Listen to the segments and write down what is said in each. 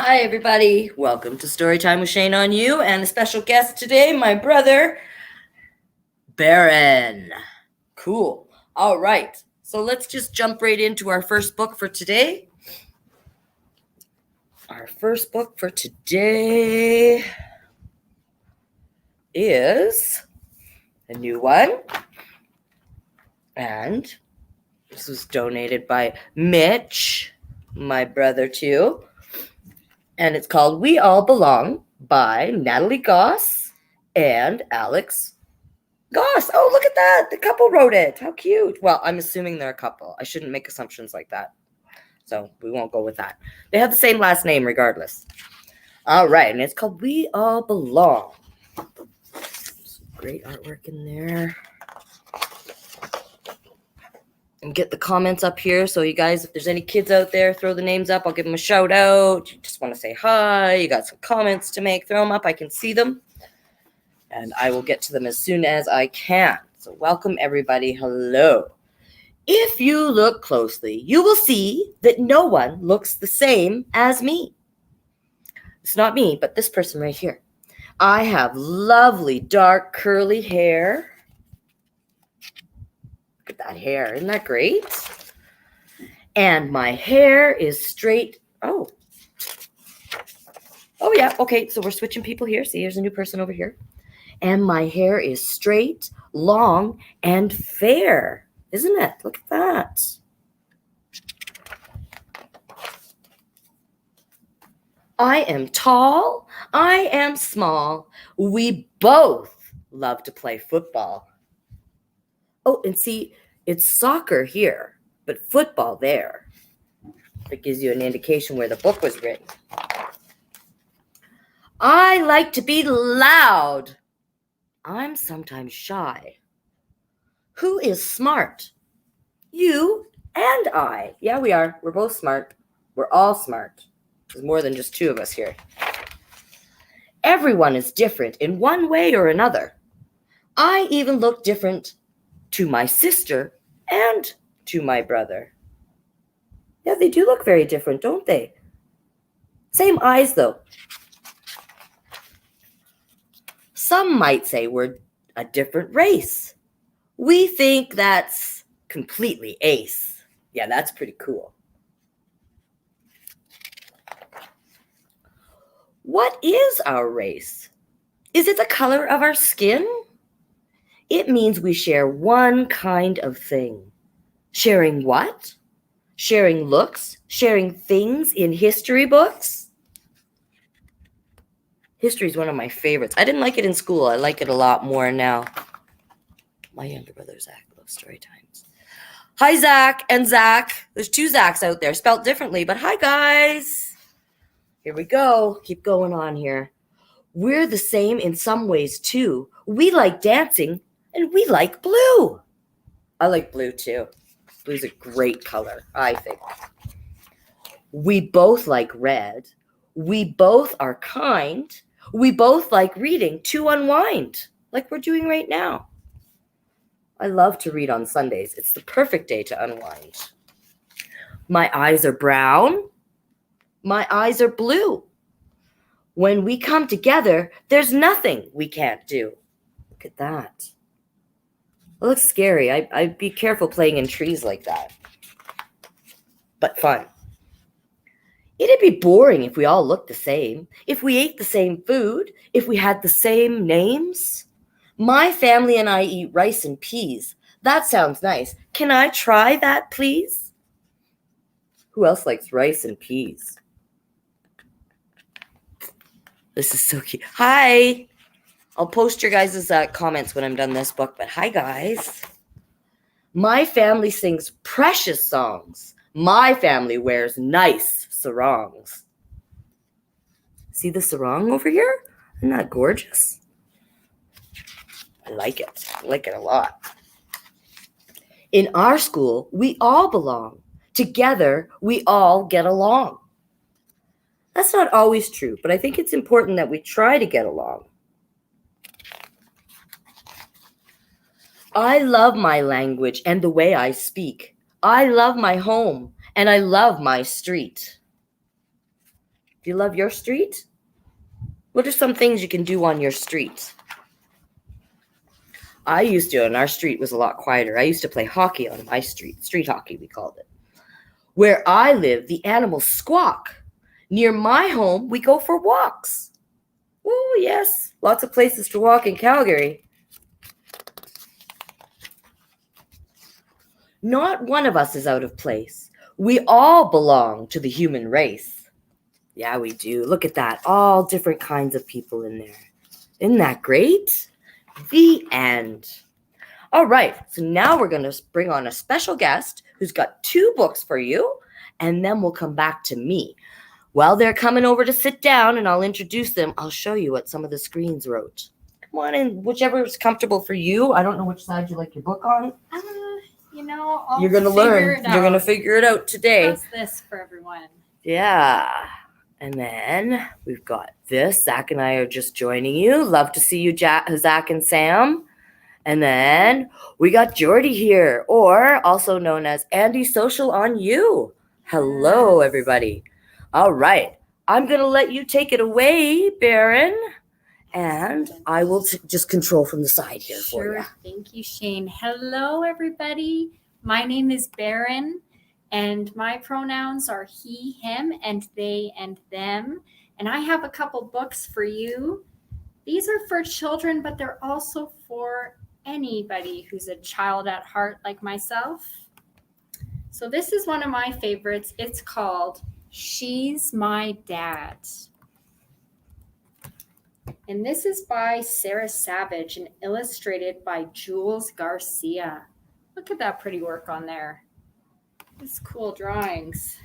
Hi, everybody. Welcome to Storytime with Shane Onyou, and a special guest today, my brother, Baron. Cool. All right. So let's just jump right into our first book for today. Our first book for today is a new one. And this was donated by Mitch, my brother, too. And it's called We All Belong by Nathalie Goss and Alex Goss. Oh, look at that. The couple wrote it. How cute. Well, I'm assuming they're a couple. I shouldn't make assumptions like that. So we won't go with that. They have the same last name regardless. All right. And it's called We All Belong. Some great artwork in there. And get the comments up here. So you guys, if there's any kids out there, throw the names up. I'll give them a shout out. You just want to say hi. You got some comments to make. Throw them up. I can see them. And I will get to them as soon as I can. So welcome, everybody. Hello. If you look closely, you will see that no one looks the same as me. It's not me, but this person right here. I have lovely, dark, curly hair. Look at that hair. Isn't that great? And my hair is straight. Oh, yeah. Okay, so we're switching people here. See, here's a new person over here. And my hair is straight, long, and fair. Isn't it? Look at that. I am tall. I am small. We both love to play football. Oh, and see, it's soccer here, but football there. That gives you an indication where the book was written. I like to be loud. I'm sometimes shy. Who is smart? You and I. Yeah, we are. We're both smart. We're all smart. There's more than just two of us here. Everyone is different in one way or another. I even look different to my sister and to my brother. Yeah, they do look very different, don't they? Same eyes, though. Some might say we're a different race. We think that's completely ace. Yeah, that's pretty cool. What is our race? Is it the color of our skin? It means we share one kind of thing. Sharing what? Sharing looks? Sharing things in history books? History is one of my favorites. I didn't like it in school. I like it a lot more now. My younger brother, Zach, loves story times. Hi, Zach and Zach. There's two Zachs out there, spelled differently, but hi, guys. Here we go. Keep going on here. We're the same in some ways, too. We like dancing, and we like blue. I like blue, too. Blue's a great color, I think. We both like red. We both are kind. We both like reading to unwind, like we're doing right now. I love to read on Sundays. It's the perfect day to unwind. My eyes are brown. My eyes are blue. When we come together, there's nothing we can't do. Look at that. It looks scary. I'd be careful playing in trees like that. But fun. It'd be boring if we all looked the same, if we ate the same food, if we had the same names. My family and I eat rice and peas. That sounds nice. Can I try that, please? Who else likes rice and peas? This is so cute. Hi. I'll post your guys' comments when I'm done this book, but hi, guys. My family sings precious songs. My family wears nice sarongs. See the sarong over here? Isn't that gorgeous? I like it. I like it a lot. In our school, we all belong. Together, we all get along. That's not always true, but I think it's important that we try to get along. I love my language and the way I speak. I love my home and I love my street. Do you love your street? What are some things you can do on your street? I used to, and our street was a lot quieter. I used to play hockey on my street. Street hockey, we called it. Where I live, the animals squawk. Near my home, we go for walks. Oh, yes. Lots of places to walk in Calgary. Not one of us is out of place. We all belong to the human race. Yeah, we do. Look at that. All different kinds of people in there. Isn't that great? The end. All right. So now we're going to bring on a special guest who's got 2 books for you, and then we'll come back to me. While they're coming over to sit down and I'll introduce them, I'll show you what some of the screens wrote. Come on in, whichever is comfortable for you. I don't know which side you like your book on. You're going to learn. You're going to figure it out today. How's this for everyone? Yeah. And then we've got this. Zach and I are just joining you. Love to see you, Zach and Sam. And then we got Jordy here, or also known as Andy Social on You. Hello, everybody. All right. I'm going to let you take it away, Baron. And I will just control from the side here for you. Thank you, Shane. Hello, everybody. My name is Baron, and my pronouns are he, him, and they, and them. And I have a couple books for you. These are for children, but they're also for anybody who's a child at heart like myself. So this is one of my favorites. It's called She's My Dad. And this is by Sarah Savage and illustrated by Joules Garcia. Look at that pretty work on there. It's cool drawings.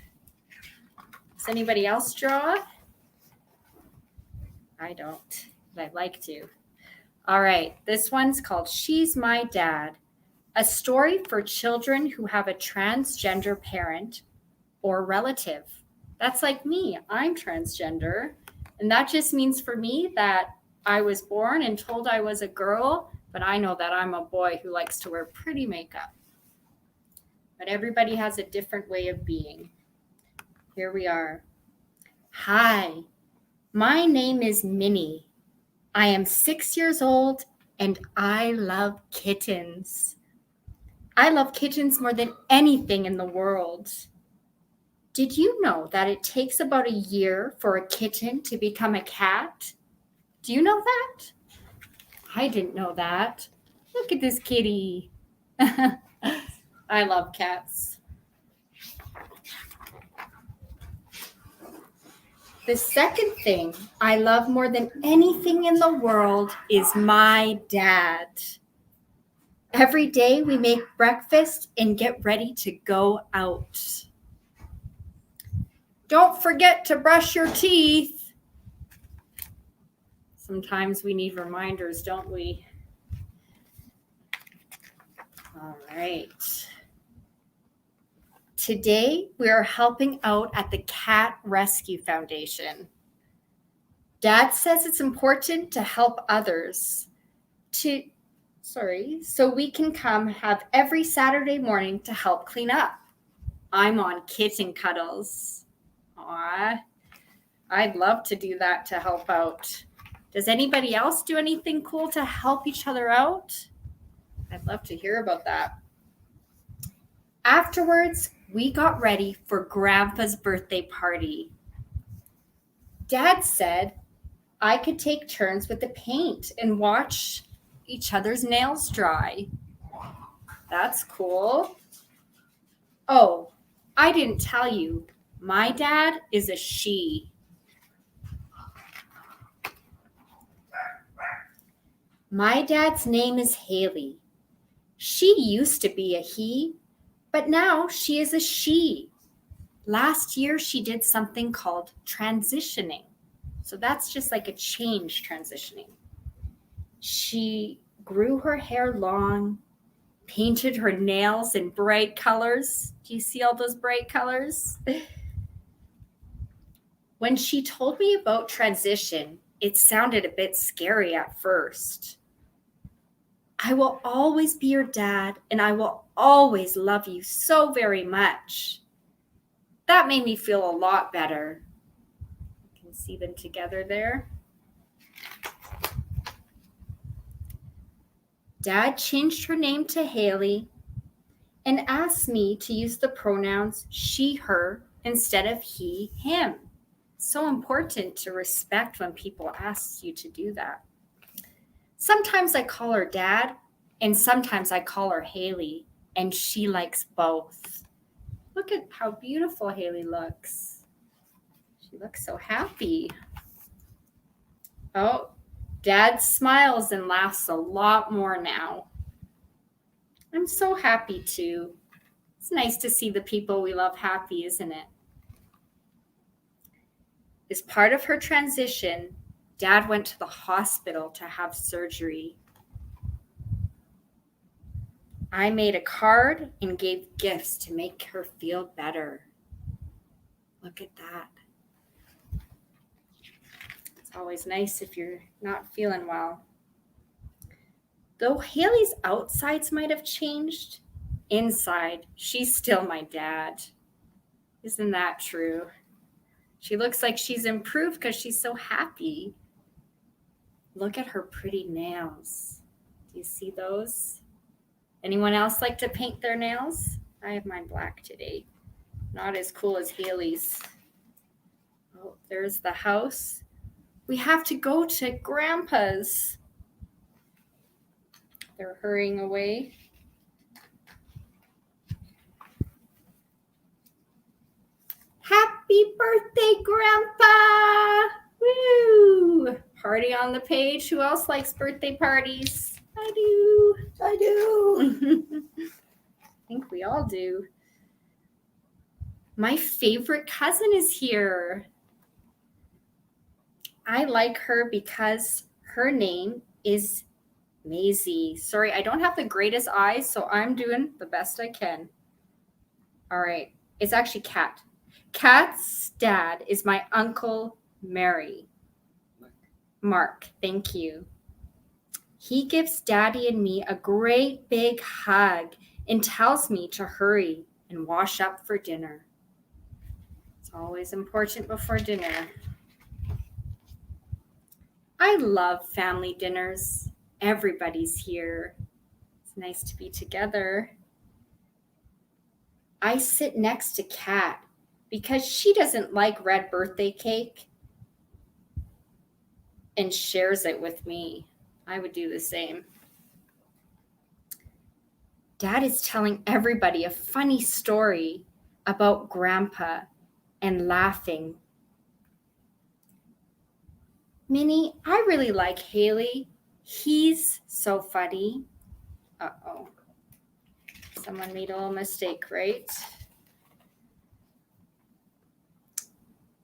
Does anybody else draw? I don't, but I'd like to. All right, this one's called She's My Dad, a story for children who have a transgender parent or relative. That's like me. I'm transgender. And that just means for me that I was born and told I was a girl, but I know that I'm a boy who likes to wear pretty makeup. But everybody has a different way of being. Here we are. Hi, my name is Minnie. I am 6 years old and I love kittens. I love kittens more than anything in the world. Did you know that it takes about a year for a kitten to become a cat? Do you know that? I didn't know that. Look at this kitty. I love cats. The second thing I love more than anything in the world is my dad. Every day we make breakfast and get ready to go out. Don't forget to brush your teeth. Sometimes we need reminders, don't we? All right. Today, we are helping out at the Cat Rescue Foundation. Dad says it's important to help others so we can come have every Saturday morning to help clean up. I'm on kitten cuddles. Aw, I'd love to do that to help out. Does anybody else do anything cool to help each other out? I'd love to hear about that. Afterwards, we got ready for Grandpa's birthday party. Dad said I could take turns with the paint and watch each other's nails dry. That's cool. Oh, I didn't tell you. My dad is a she. My dad's name is Haley. She used to be a he, but now she is a she. Last year, she did something called transitioning. So that's just like a change transitioning. She grew her hair long, painted her nails in bright colors. Do you see all those bright colors? When she told me about transition, it sounded a bit scary at first. I will always be your dad, and I will always love you so very much. That made me feel a lot better. See them together there. Dad changed her name to Haley and asked me to use the pronouns she, her instead of he, him. So important to respect when people ask you to do that. Sometimes I call her Dad, and sometimes I call her Haley, and she likes both. Look at how beautiful Haley looks. She looks so happy. Oh, Dad smiles and laughs a lot more now. I'm so happy too. It's nice to see the people we love happy, isn't it? As part of her transition, Dad went to the hospital to have surgery. I made a card and gave gifts to make her feel better. Look at that. It's always nice if you're not feeling well. Though Haley's outsides might have changed, inside, she's still my dad. Isn't that true? She looks like she's improved because she's so happy. Look at her pretty nails. Do you see those? Anyone else like to paint their nails? I have mine black today. Not as cool as Haley's. Oh, there's the house. We have to go to Grandpa's. They're hurrying away. Happy birthday, Grandpa! Woo! Party on the page. Who else likes birthday parties? I do. I do. I think we all do. My favorite cousin is here. I like her because her name is Maisie. Sorry, I don't have the greatest eyes, so I'm doing the best I can. All right. It's actually Kat. Kat's dad is my Uncle Mary. Mark, thank you. He gives Daddy and me a great big hug and tells me to hurry and wash up for dinner. It's always important before dinner. I love family dinners. Everybody's here. It's nice to be together. I sit next to Kat because she doesn't like red birthday cake and shares it with me. I would do the same. Dad is telling everybody a funny story about Grandpa and laughing. Minnie, I really like Haley. He's so funny. Uh-oh. Someone made a little mistake, right?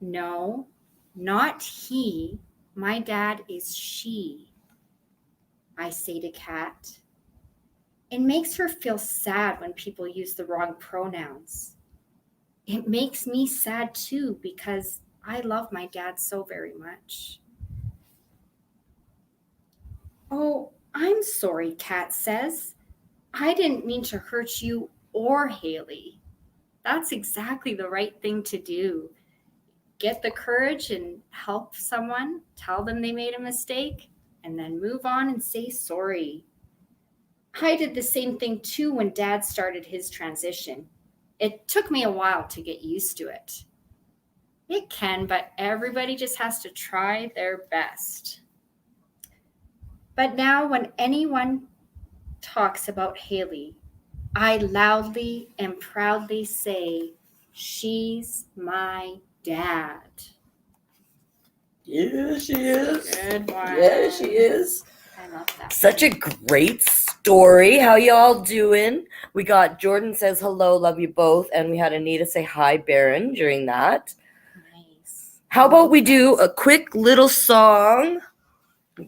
No, not he. My dad is she. I say to Kat. It makes her feel sad when people use the wrong pronouns. It makes me sad too because I love my dad so very much. Oh, I'm sorry, Kat says. I didn't mean to hurt you or Haley. That's exactly the right thing to do. Get the courage and help someone, tell them they made a mistake, and then move on and say sorry. I did the same thing too when Dad started his transition. It took me a while to get used to it. It can, but everybody just has to try their best. But now when anyone talks about Haley, I loudly and proudly say, she's my dad. Yeah, she is. Good one. Yeah, she is. I love that. Such a great story. How y'all doing? We got Jordan says hello, love you both. And we had Anita say hi, Baron, during that. Nice. How about we do a quick little song?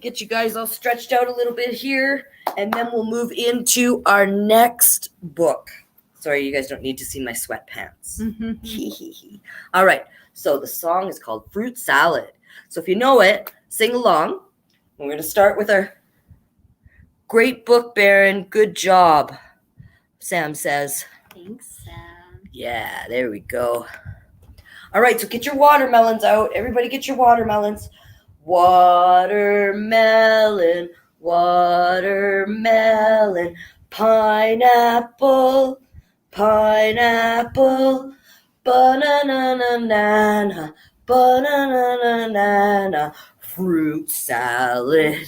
Get you guys all stretched out a little bit here. And then we'll move into our next book. Sorry, you guys don't need to see my sweatpants. All right. So the song is called Fruit Salad. So if you know it, sing along. We're going to start with our great book, Baron. Good job, Sam says. Thanks, Sam. Yeah, there we go. All right, so get your watermelons out. Everybody get your watermelons. Watermelon, watermelon, pineapple, pineapple, banana, banana, fruit salad,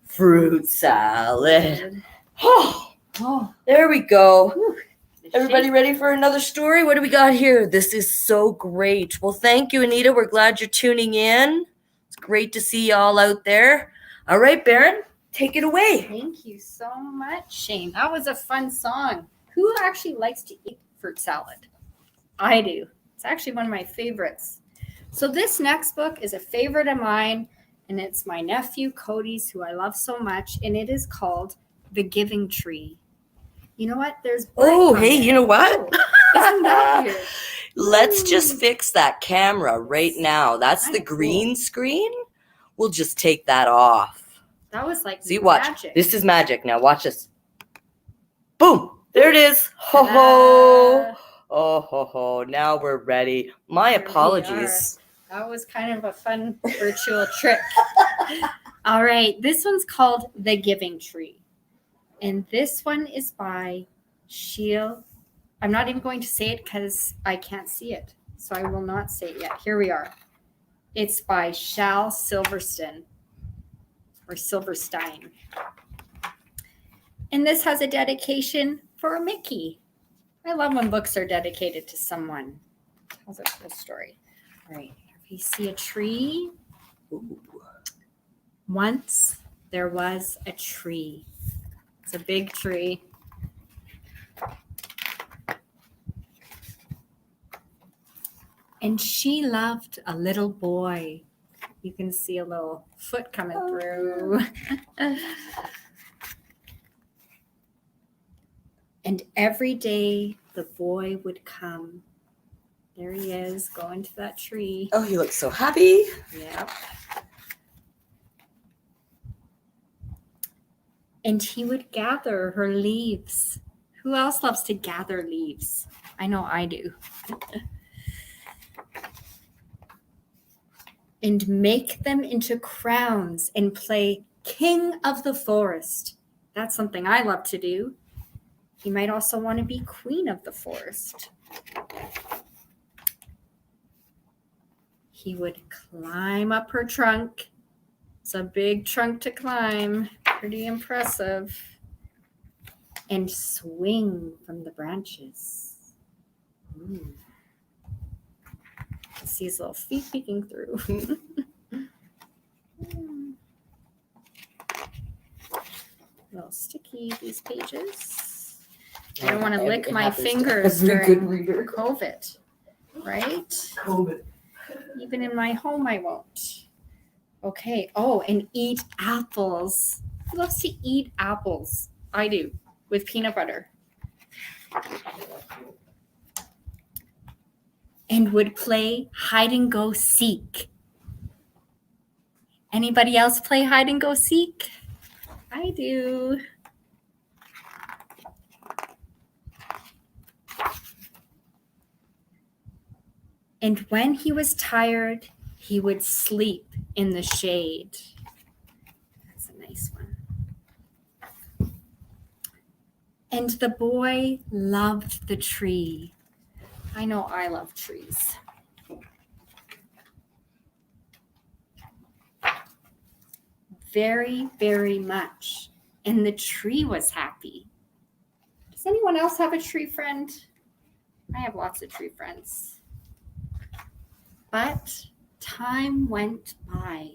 fruit salad. Oh, there we go. Everybody ready for another story? What do we got here? This is so great. Well, thank you, Anita. We're glad you're tuning in. It's great to see y'all out there. All right, Baron, take it away. Thank you so much, Shane. That was a fun song. Who actually likes to eat fruit salad? I do. It's actually one of my favorites. So this next book is a favorite of mine, and it's my nephew Cody's, who I love so much, and it is called The Giving Tree. You know what? There's Oh, hey, you know what? Oh, isn't that weird? Let's just fix that camera right now. That's the Kinda green cool. screen. We'll just take that off. That was like See, watch. magic. This is magic. Now watch this. Boom. There it is. Ho ho. Oh ho ho. Now we're ready. My Here we apologies. That was kind of a fun virtual trick. All right. This one's called The Giving Tree. And this one is by Joules. I'm not even going to say it because I can't see it. So I will not say it yet. Here we are. It's by Joules Silverstein. And this has a dedication for Mickey. I love when books are dedicated to someone. Tells a cool story. All right. If you see a tree. Ooh. Once there was a tree. It's a big tree. And she loved a little boy. You can see a little foot coming through. And every day the boy would come. There he is, going to that tree. Oh, he looks so happy. Yep. And he would gather her leaves. Who else loves to gather leaves? I know I do. And make them into crowns and play king of the forest. That's something I love to do. You might also want to be queen of the forest. He would climb up her trunk. It's a big trunk to climb. Pretty impressive. And swing from the branches. Ooh. See his little feet peeking through. A little sticky, these pages. I don't want to lick my fingers during COVID, right? COVID. Even in my home, I won't. Okay. Oh, and eat apples. Who loves to eat apples? I do, with peanut butter. And would play hide and go seek. Anybody else play hide and go seek? I do. And when he was tired, he would sleep in the shade. That's a nice one. And the boy loved the tree. I know I love trees. Very, very much. And the tree was happy. Does anyone else have a tree friend? I have lots of tree friends. But time went by.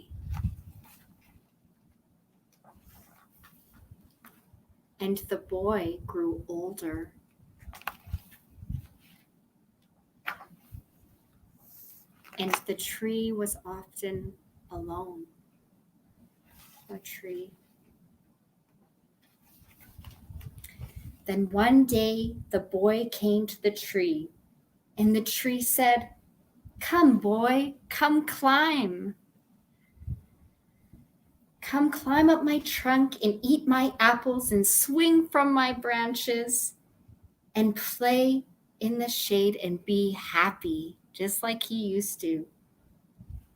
And the boy grew older. And the tree was often alone. A tree. Then one day the boy came to the tree, and the tree said, "Come, boy, come climb. Come climb up my trunk and eat my apples and swing from my branches and play in the shade and be happy." just like he used to.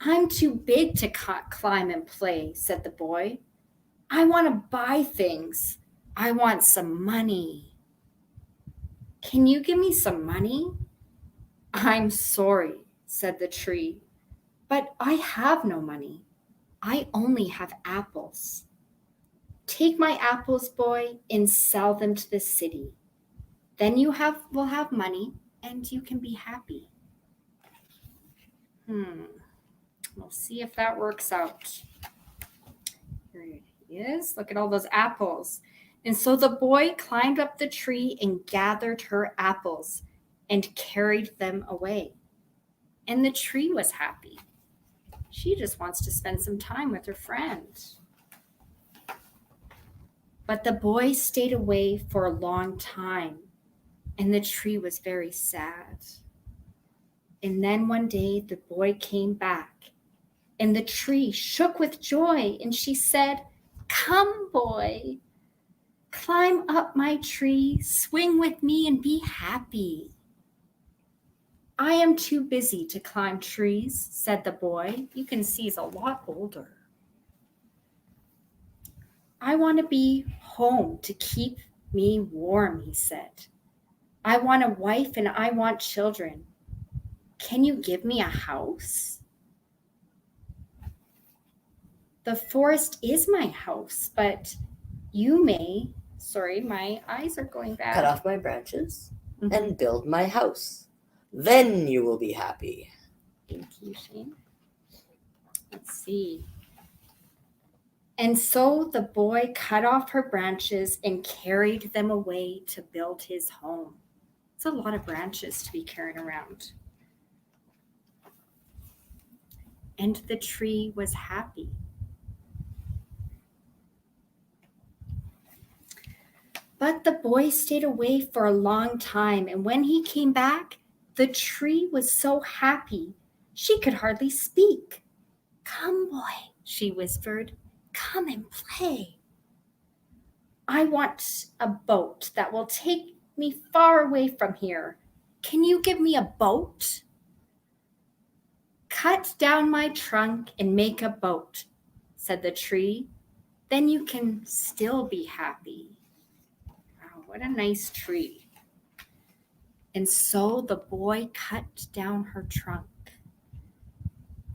I'm too big to climb and play, said the boy. I want to buy things. I want some money. Can you give me some money? I'm sorry, said the tree, but I have no money. I only have apples. Take my apples, boy, and sell them to the city. Then you will have money and you can be happy. We'll see if that works out. Here he is. Look at all those apples. And so the boy climbed up the tree and gathered her apples and carried them away. And the tree was happy. She just wants to spend some time with her friend. But the boy stayed away for a long time, and the tree was very sad. And then one day the boy came back, and the tree shook with joy, and she said, "Come, boy, climb up my tree, swing with me, and be happy." I am too busy to climb trees, said the boy. You can see he's a lot older. I want to be home to keep me warm, he said. I want a wife and I want children. Can you give me a house? The forest is my house, but you may, sorry, my eyes are going bad. Cut off my branches and build my house. Then you will be happy. Thank you, Shane. Let's see. And so the boy cut off her branches and carried them away to build his home. It's a lot of branches to be carrying around. And the tree was happy. But the boy stayed away for a long time, and when he came back, the tree was so happy she could hardly speak. Come, boy, she whispered. Come and play. I want a boat that will take me far away from here. Can you give me a boat? Cut down my trunk and make a boat, said the tree. Then you can still be happy. Wow, what a nice tree. And so the boy cut down her trunk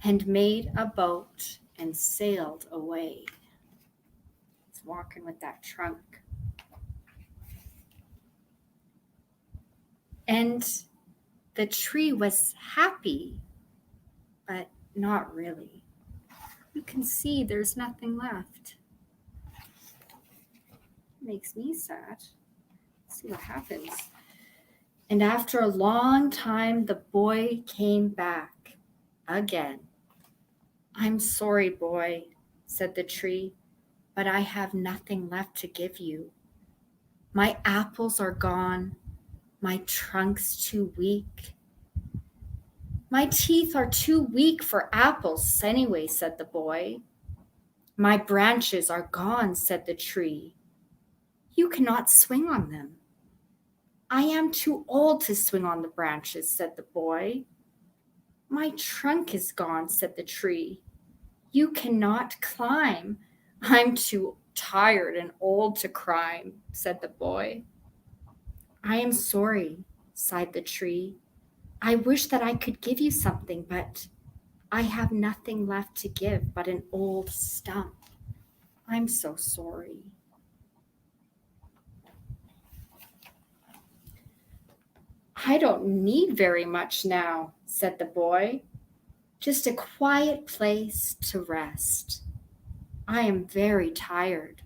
and made a boat and sailed away. He's walking with that trunk. And the tree was happy, but not really. You can see there's nothing left. Makes me sad. Let's see what happens. And after a long time, the boy came back again. I'm sorry, boy, said the tree, but I have nothing left to give you. My apples are gone. My trunk's too weak. My teeth are too weak for apples anyway, said the boy. My branches are gone, said the tree. You cannot swing on them. I am too old to swing on the branches, said the boy. My trunk is gone, said the tree. You cannot climb. I'm too tired and old to climb, said the boy. I am sorry, sighed the tree. I wish that I could give you something, but I have nothing left to give but an old stump. I'm so sorry. I don't need very much now, said the boy. Just a quiet place to rest. I am very tired.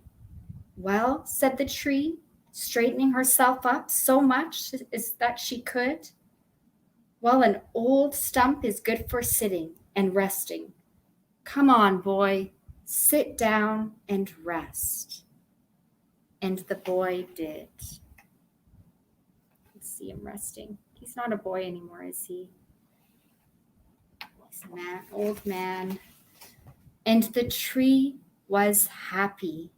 Well, said the tree, straightening herself up so much as that she could. Well, an old stump is good for sitting and resting. Come on, boy, sit down and rest. And the boy did. See him resting. He's not a boy anymore, is he? He's a man, old man. And the tree was happy.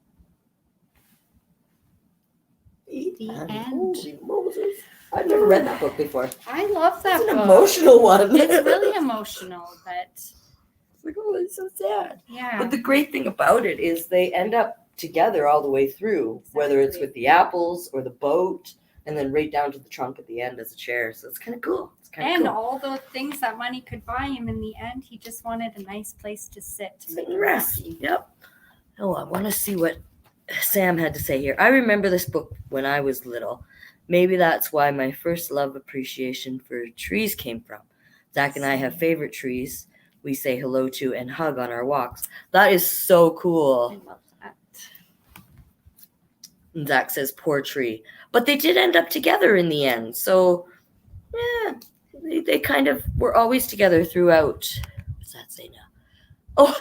The end. Holy Moses. I've never read that book before. I love that It's an book. emotional one. It's really emotional, but It's like, oh, it's so sad. yeah. But the great thing about it is they end up together all the way through, whether it's Exactly. with the apples or the boat, and then right down to the trunk at the end as a chair. So it's kind of cool. It's kind of And cool. all the things that money could buy him in the end, he just wanted a nice place to sit to make him Rest. happy. Yep. Oh, I want to see what Sam had to say here. I remember this book when I was little. Maybe that's why my first love appreciation for trees came from. Zach and I have favorite trees we say hello to and hug on our walks. That is so cool. I love that. And Zach says, poor tree. But they did end up together in the end. So, yeah, they kind of were always together throughout. What's that say now? Oh,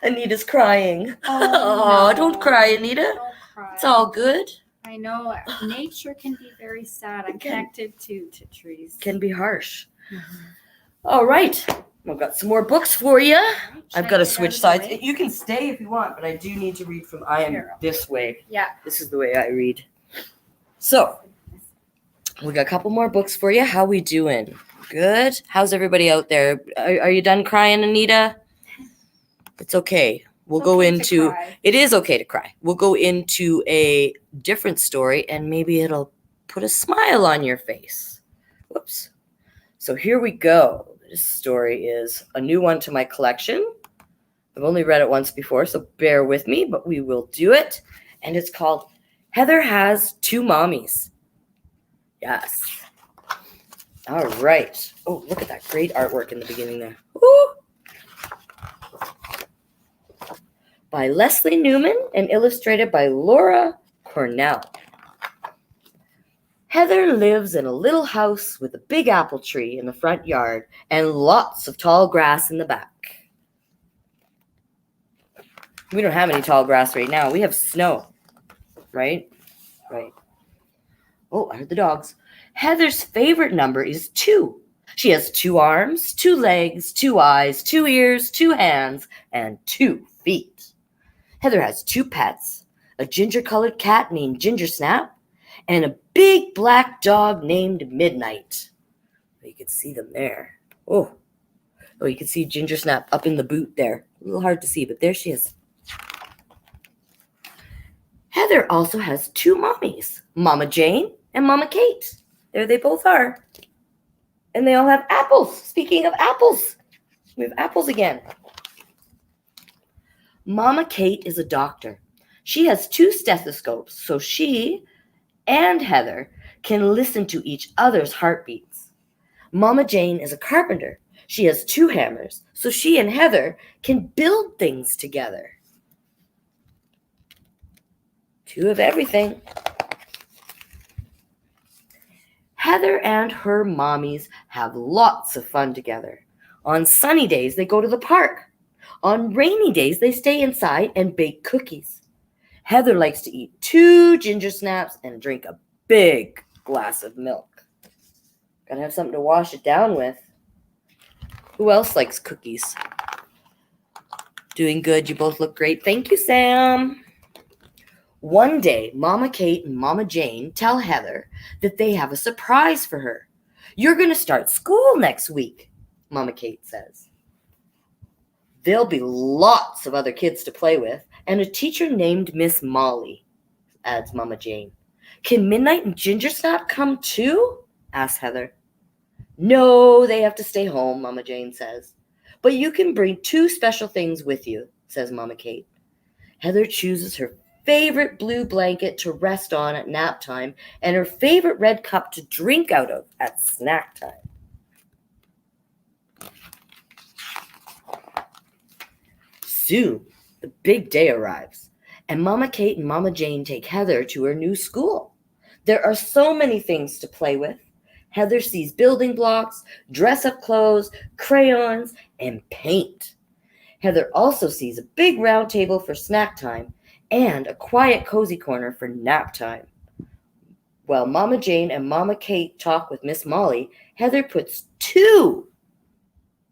Anita's crying. Oh, no. Don't cry, Anita. Don't cry. It's all good. I know nature can be very sad. I'm It can. connected to trees. Can be harsh. Mhm. All right. I've got some more books for you. Right, I've should got I to get out switch of the sides. way? You can stay if you want, but I do need to read from I am Here. this way. Yeah. This is the way I read. So, we got a couple more books for you. How we doing? Good? How's everybody out there? Are you done crying, Anita? It's okay. We'll It's go okay to into cry. it is okay to cry. We'll go into a different story and maybe it'll put a smile on your face. Whoops. So here we go. This story is a new one to my collection. I've only read it once before, so bear with me, but we will do it. And it's called Heather Has Two Mommies. Yes. All right. Oh, look at that great artwork in the beginning there. Woo! By Leslea Newman and illustrated by Laura Cornell. Heather lives in a little house with a big apple tree in the front yard and lots of tall grass in the back. We don't have any tall grass right now. We have snow, right? Right. Oh, I heard the dogs. Heather's favorite number is 2. She has 2 arms, 2 legs, 2 eyes, 2 ears, 2 hands, and 2 feet. Heather has 2 pets, a ginger-colored cat named Ginger Snap, and a big black dog named Midnight. You can see them there. Oh, you can see Ginger Snap up in the boot there. A little hard to see, but there she is. Heather also has 2 mommies, Mama Jane and Mama Kate. There they both are. And they all have apples. Speaking of apples, we have apples again. Mama Kate is a doctor. She has 2 stethoscopes, so she and Heather can listen to each other's heartbeats. Mama Jane is a carpenter. She has 2 hammers, so she and Heather can build things together. 2 of everything. Heather and her mommies have lots of fun together. On sunny days, they go to the park. On rainy days, they stay inside and bake cookies. Heather likes to eat 2 ginger snaps and drink a big glass of milk. Gotta have something to wash it down with. Who else likes cookies? Doing good. You both look great. Thank you, Sam. One day, Mama Kate and Mama Jane tell Heather that they have a surprise for her. You're going to start school next week, Mama Kate says. There'll be lots of other kids to play with and a teacher named Miss Molly, adds Mama Jane. Can Midnight and Ginger Snap come too? asks Heather. No, they have to stay home, Mama Jane says. But you can bring 2 special things with you, says Mama Kate. Heather chooses her favorite blue blanket to rest on at nap time and her favorite red cup to drink out of at snack time. Soon, the big day arrives, and Mama Kate and Mama Jane take Heather to her new school. There are so many things to play with. Heather sees building blocks, dress-up clothes, crayons, and paint. Heather also sees a big round table for snack time and a quiet, cozy corner for nap time. While Mama Jane and Mama Kate talk with Miss Molly, Heather puts 2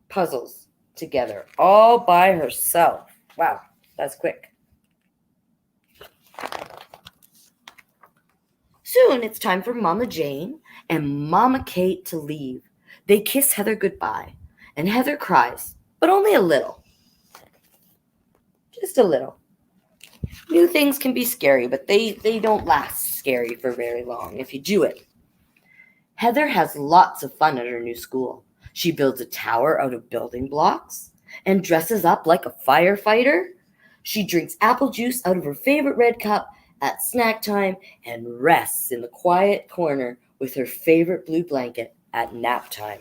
puzzles together all by herself. Wow, that's quick. Soon it's time for Mama Jane and Mama Kate to leave. They kiss Heather goodbye, and Heather cries, but only a little. Just a little. New things can be scary, but they don't last scary for very long if you do it. Heather has lots of fun at her new school. She builds a tower out of building blocks and dresses up like a firefighter. She drinks apple juice out of her favorite red cup at snack time and rests in the quiet corner with her favorite blue blanket at nap time.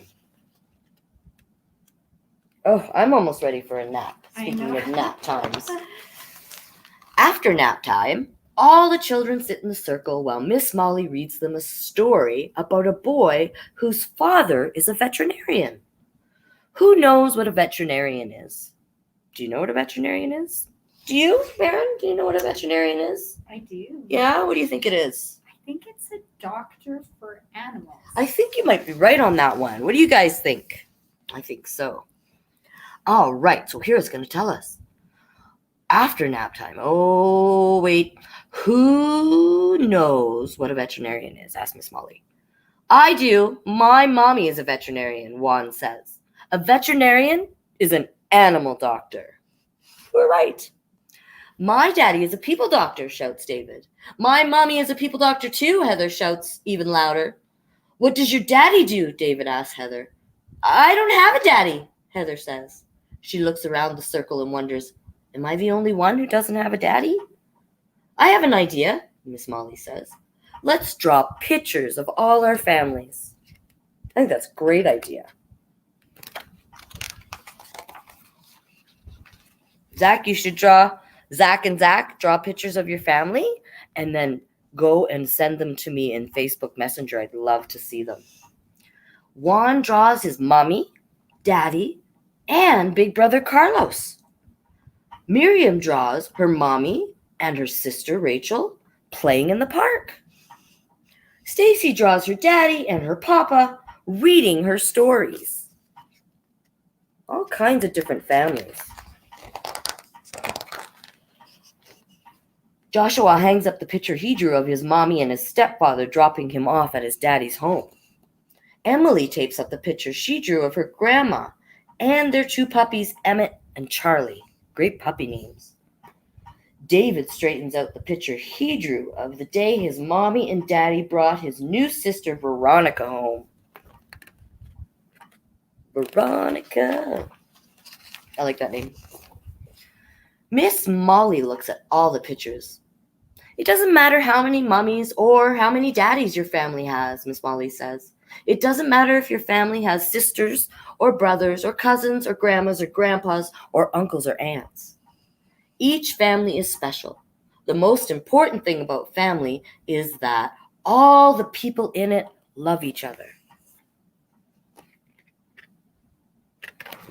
Oh, I'm almost ready for a nap. Speaking of nap times. After nap time, all the children sit in a circle while Miss Molly reads them a story about a boy whose father is a veterinarian. Who knows what a veterinarian is? Do you know what a veterinarian is? Do you, Baron? Do you know what a veterinarian is? I do. Yeah? What do you think it is? I think it's a doctor for animals. I think you might be right on that one. What do you guys think? I think so. All right, so here it's going to tell us. After nap time. Oh, wait. Who knows what a veterinarian is? Asked Miss Molly. I do. My mommy is a veterinarian, Juan says. A veterinarian is an animal doctor. We're right. My daddy is a people doctor, shouts David. My mommy is a people doctor too, Heather shouts even louder. What does your daddy do? David asks Heather. I don't have a daddy, Heather says. She looks around the circle and wonders, am I the only one who doesn't have a daddy? I have an idea, Miss Molly says. Let's draw pictures of all our families. I think that's a great idea. Zach, you should draw pictures of your family and then go and send them to me in Facebook Messenger. I'd love to see them. Juan draws his mommy, daddy, and big brother Carlos. Miriam draws her mommy and her sister Rachel playing in the park. Stacy draws her daddy and her papa reading her stories. All kinds of different families. Joshua hangs up the picture he drew of his mommy and his stepfather dropping him off at his daddy's home. Emily tapes up the picture she drew of her grandma and their two puppies, Emmett and Charlie. Great puppy names. David straightens out the picture he drew of the day his mommy and daddy brought his new sister Veronica home. Veronica. I like that name. Miss Molly looks at all the pictures. It doesn't matter how many mummies or how many daddies your family has, Miss Molly says. It doesn't matter if your family has sisters or brothers or cousins or grandmas or grandpas or uncles or aunts. Each family is special. The most important thing about family is that all the people in it love each other.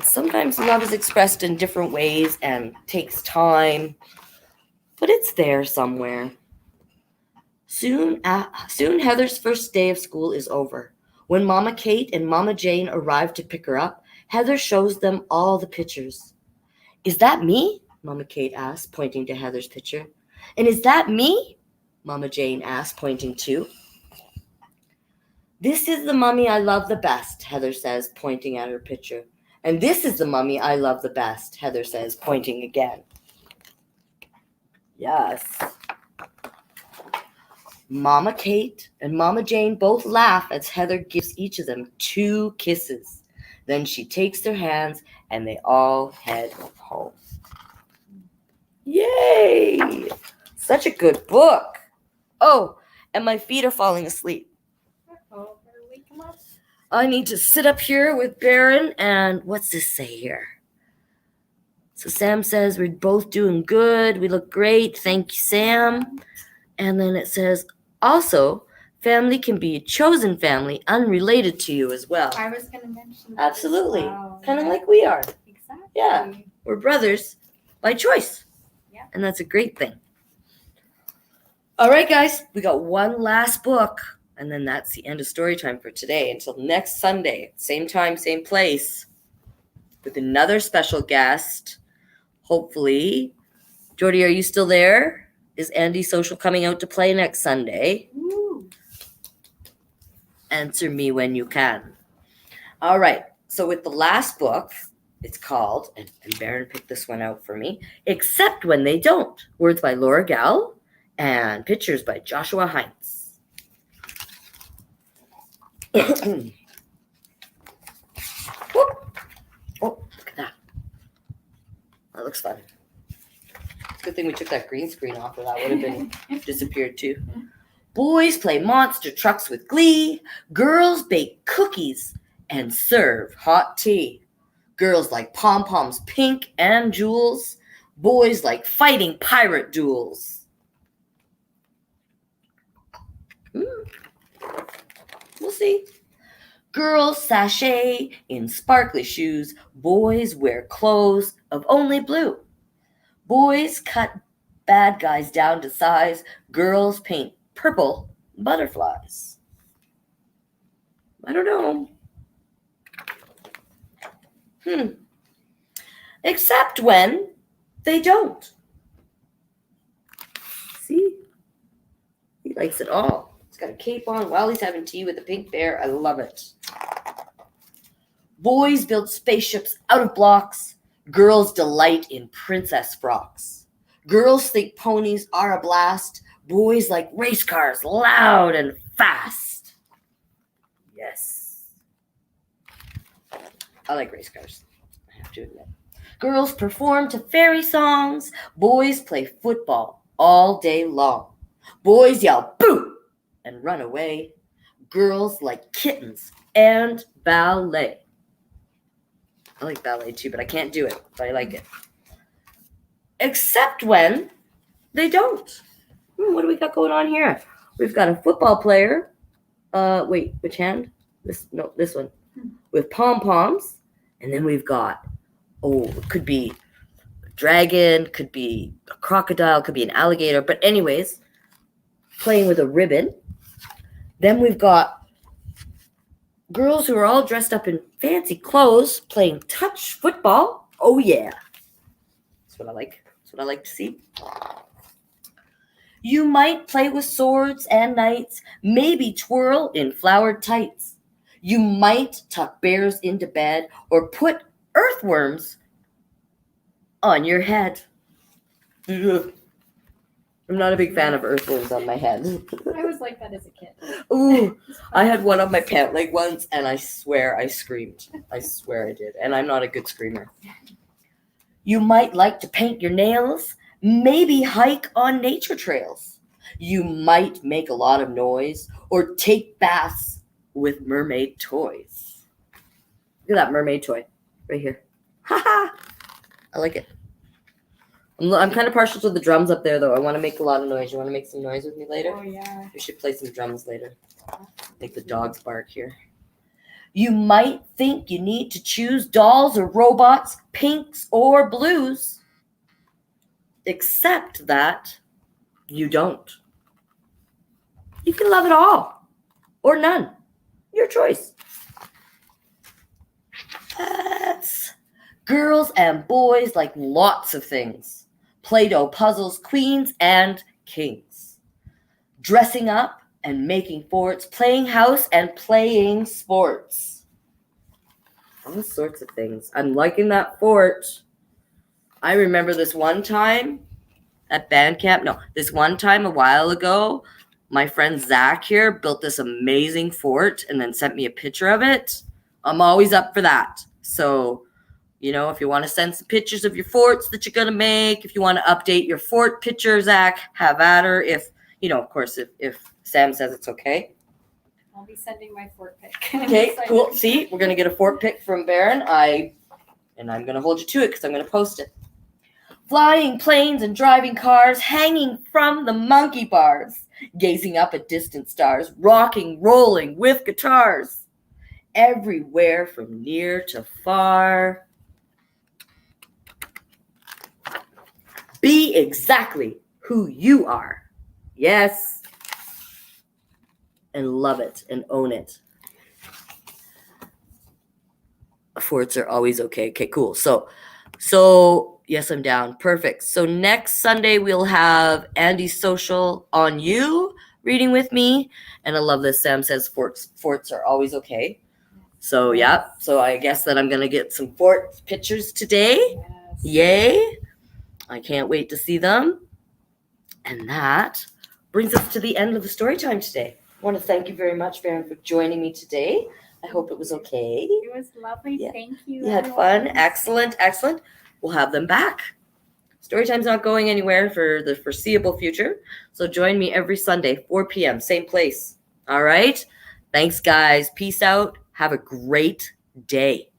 Sometimes love is expressed in different ways and takes time, but it's there somewhere. Soon Heather's first day of school is over. When Mama Kate and Mama Jane arrive to pick her up, Heather shows them all the pictures. Is that me? Mama Kate asks, pointing to Heather's picture. And is that me? Mama Jane asks, pointing too. This is the mummy I love the best, Heather says, pointing at her picture. And this is the mummy I love the best, Heather says, pointing again. Yes. Mama Kate and Mama Jane both laugh as Heather gives each of them 2 kisses. Then she takes their hands and they all head home. Yay! Such a good book. Oh, and my feet are falling asleep. Uh-oh, better wake them up. I need to sit up here with Baron, and what's this say here? So Sam says, we're both doing good. We look great. Thank you, Sam. And then it says, also, family can be a chosen family unrelated to you as well. I was going to mention that. Absolutely. Well. Kind of like we are. Exactly. Yeah. We're brothers by choice. Yeah. And that's a great thing. All right, guys. We got one last book. And then that's the end of story time for today. Until next Sunday, same time, same place, with another special guest. Hopefully. Jordy, are you still there? Is Andy Social coming out to play next Sunday? Ooh. Answer me when you can. All right. So with the last book, it's called, and Baron picked this one out for me, Except When They Don't. Words by Laura Gehl and pictures by Joshua Heinsz. Oh, look at that. That looks fun. Good thing we took that green screen off, or that would have been disappeared too. Boys play monster trucks with glee. Girls bake cookies and serve hot tea. Girls like pom-poms pink and Joules. Boys like fighting pirate duels. We'll see. Girls sashay in sparkly shoes. Boys wear clothes of only blue. Boys cut bad guys down to size. Girls paint purple butterflies. I don't know. Except when they don't. See? He likes it all. He's got a cape on while he's having tea with a pink bear. I love it. Boys build spaceships out of blocks. Girls delight in princess frocks. Girls think ponies are a blast. Boys like race cars, loud and fast. Yes. I like race cars, I have to admit. Girls perform to fairy songs. Boys play football all day long. Boys yell boo and run away. Girls like kittens and ballet. I like ballet too, but I can't do it, but I like it. Except when they don't. What do we got going on here? We've got a football player. Wait, which hand? This one. With pom-poms. And then we've got, it could be a dragon, could be a crocodile, could be an alligator. But anyways, playing with a ribbon. Then we've got girls who are all dressed up in fancy clothes playing touch football. Oh, yeah. That's what I like. That's what I like to see. You might play with swords and knights, maybe twirl in flowered tights. You might tuck bears into bed or put earthworms on your head. Ugh. I'm not a big fan of earthworms on my head. I was like that as a kid. Ooh, I had one on my pant leg once, and I swear I screamed. I swear I did, and I'm not a good screamer. You might like to paint your nails, maybe hike on nature trails. You might make a lot of noise or take baths with mermaid toys. Look at that mermaid toy right here. Ha! I like it. I'm kind of partial to the drums up there, though. I want to make a lot of noise. You want to make some noise with me later? Oh, yeah. We should play some drums later. Make the dogs bark here. You might think you need to choose dolls or robots, pinks or blues. Except that you don't. You can love it all or none. Your choice. That's girls and boys like lots of things. Play-Doh puzzles, queens and kings. Dressing up and making forts, playing house and playing sports. All sorts of things. I'm liking that fort. I remember this one time at band camp. No, this one time a while ago, my friend Zach here built this amazing fort and then sent me a picture of it. I'm always up for that. So, if you want to send some pictures of your forts that you're going to make, if you want to update your fort picture, Zach, have at her. If, of course, if Sam says it's okay. I'll be sending my fort pic. Okay, cool. See, we're going to get a fort pic from Baron. And I'm going to hold you to it because I'm going to post it. Flying planes and driving cars, hanging from the monkey bars, gazing up at distant stars, rocking, rolling with guitars, everywhere from near to far. Be exactly who you are. Yes. And love it and own it. Forts are always okay. Okay, cool. So yes, I'm down. Perfect. So next Sunday we'll have Andy's social on you. reading with me. And I love this. Sam says forts are always okay. So, yeah. So I guess that I'm going to get some fort pictures today. Yes. Yay. I can't wait to see them. And that brings us to the end of the story time today. I want to thank you very much, Farron, for joining me today. I hope it was okay. It was lovely. Yeah. Thank you. You had fun. Excellent. We'll have them back. Storytime's not going anywhere for the foreseeable future. So join me every Sunday, 4 p.m., same place. All right? Thanks, guys. Peace out. Have a great day.